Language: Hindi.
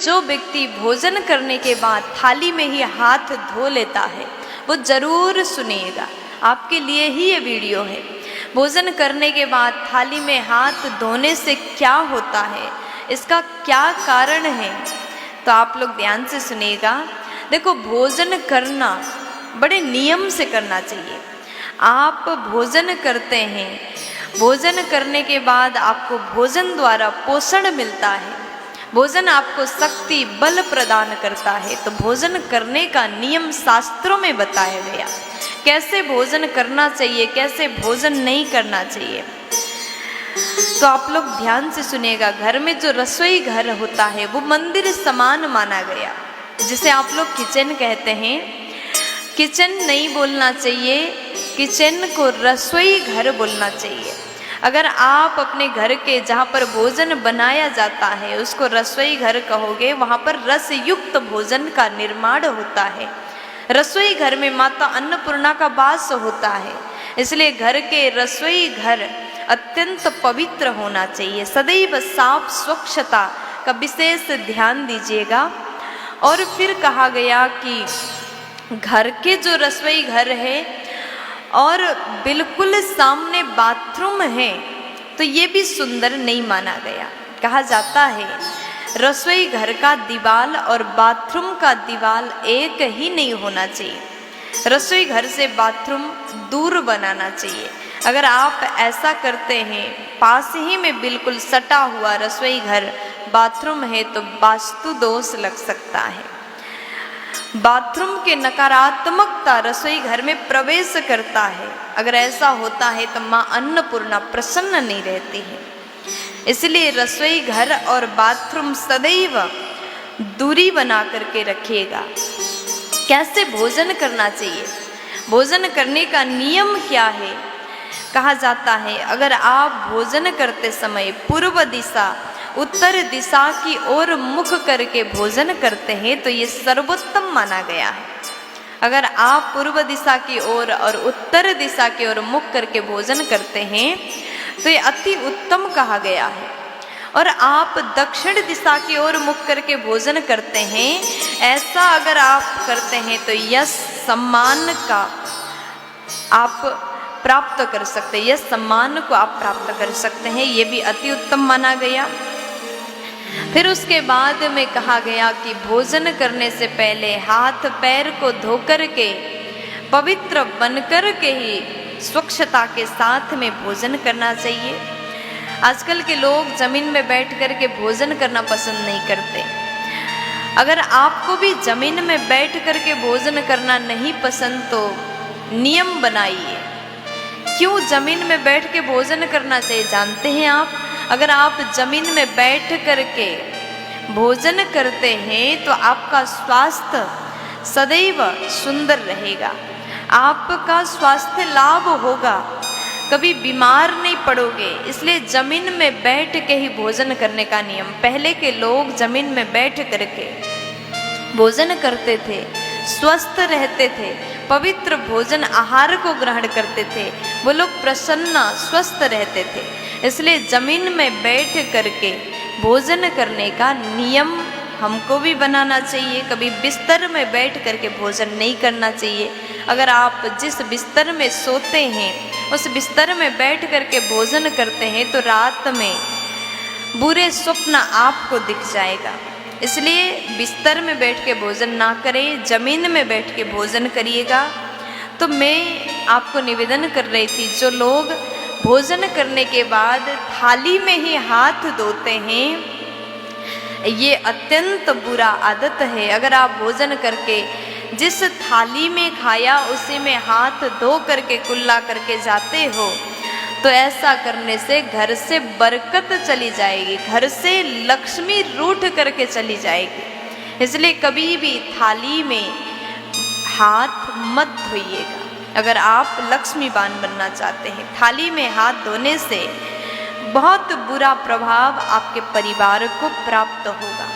जो व्यक्ति भोजन करने के बाद थाली में ही हाथ धो लेता है वो ज़रूर सुनिएगा, आपके लिए ही ये वीडियो है। भोजन करने के बाद थाली में हाथ धोने से क्या होता है, इसका क्या कारण है, तो आप लोग ध्यान से सुनिएगा। देखो, भोजन करना बड़े नियम से करना चाहिए। आप भोजन करते हैं, भोजन करने के बाद आपको भोजन द्वारा पोषण मिलता है, भोजन आपको शक्ति बल प्रदान करता है। तो भोजन करने का नियम शास्त्रों में बताया गया, कैसे भोजन करना चाहिए, कैसे भोजन नहीं करना चाहिए। तो आप लोग ध्यान से सुनिएगा। घर में जो रसोई घर होता है वो मंदिर समान माना गया, जिसे आप लोग किचन कहते हैं। किचन नहीं बोलना चाहिए, किचन को रसोई घर बोलना चाहिए। अगर आप अपने घर के जहाँ पर भोजन बनाया जाता है उसको रसोई घर कहोगे, वहाँ पर रस युक्त भोजन का निर्माण होता है। रसोई घर में माता अन्नपूर्णा का वास होता है, इसलिए घर के रसोई घर अत्यंत पवित्र होना चाहिए। सदैव साफ स्वच्छता का विशेष ध्यान दीजिएगा। और फिर कहा गया कि घर के जो रसोई घर है और बिल्कुल सामने बाथरूम है तो ये भी सुंदर नहीं माना गया। कहा जाता है रसोई घर का दीवाल और बाथरूम का दीवाल एक ही नहीं होना चाहिए, रसोई घर से बाथरूम दूर बनाना चाहिए। अगर आप ऐसा करते हैं, पास ही में बिल्कुल सटा हुआ रसोई घर बाथरूम है तो वास्तु दोष लग सकता है। बाथरूम के नकारात्मकता रसोई घर में प्रवेश करता है। अगर ऐसा होता है तो माँ अन्नपूर्णा प्रसन्न नहीं रहती है। इसलिए रसोई घर और बाथरूम सदैव दूरी बना करके रखिएगा। कैसे भोजन करना चाहिए, भोजन करने का नियम क्या है। कहा जाता है अगर आप भोजन करते समय पूर्व दिशा उत्तर दिशा की ओर मुख करके भोजन करते हैं तो ये सर्वोत्तम माना गया है। अगर आप पूर्व दिशा की ओर और उत्तर दिशा की ओर मुख करके भोजन करते हैं तो ये अति उत्तम कहा गया है। और आप दक्षिण दिशा की ओर मुख करके भोजन करते हैं, ऐसा अगर आप करते हैं तो यश सम्मान का आप प्राप्त कर सकते हैं, यश सम्मान को आप प्राप्त कर सकते हैं, ये भी अति उत्तम माना गया। फिर उसके बाद में कहा गया कि भोजन करने से पहले हाथ पैर को धोकर के पवित्र बनकर के ही स्वच्छता के साथ में भोजन करना चाहिए। आजकल के लोग जमीन में बैठ कर के भोजन करना पसंद नहीं करते। अगर आपको भी जमीन में बैठ कर के भोजन करना नहीं पसंद तो नियम बनाइए। क्यों जमीन में बैठ के भोजन करना चाहिए जानते हैं आप? अगर आप जमीन में बैठ करके भोजन करते हैं तो आपका स्वास्थ्य सदैव सुंदर रहेगा, आपका स्वास्थ्य लाभ होगा, कभी बीमार नहीं पड़ोगे। इसलिए जमीन में बैठ के ही भोजन करने का नियम। पहले के लोग जमीन में बैठ करके भोजन करते थे, स्वस्थ रहते थे, पवित्र भोजन आहार को ग्रहण करते थे, वो लोग प्रसन्न स्वस्थ रहते थे। इसलिए जमीन में बैठ करके भोजन करने का नियम हमको भी बनाना चाहिए। कभी बिस्तर में बैठ करके भोजन नहीं करना चाहिए। अगर आप जिस बिस्तर में सोते हैं उस बिस्तर में बैठ करके भोजन करते हैं तो रात में बुरे स्वप्न आपको दिख जाएगा। इसलिए बिस्तर में बैठ के भोजन ना करें, जमीन में बैठ के भोजन करिएगा। तो मैं आपको निवेदन कर रही थी, जो लोग भोजन करने के बाद थाली में ही हाथ धोते हैं, ये अत्यंत बुरा आदत है। अगर आप भोजन करके जिस थाली में खाया उसी में हाथ धो करके कुल्ला करके जाते हो तो ऐसा करने से घर से बरकत चली जाएगी, घर से लक्ष्मी रूठ करके चली जाएगी। इसलिए कभी भी थाली में हाथ मत धोइएगा। अगर आप लक्ष्मीवान बनना चाहते हैं, थाली में हाथ धोने से बहुत बुरा प्रभाव आपके परिवार को प्राप्त होगा।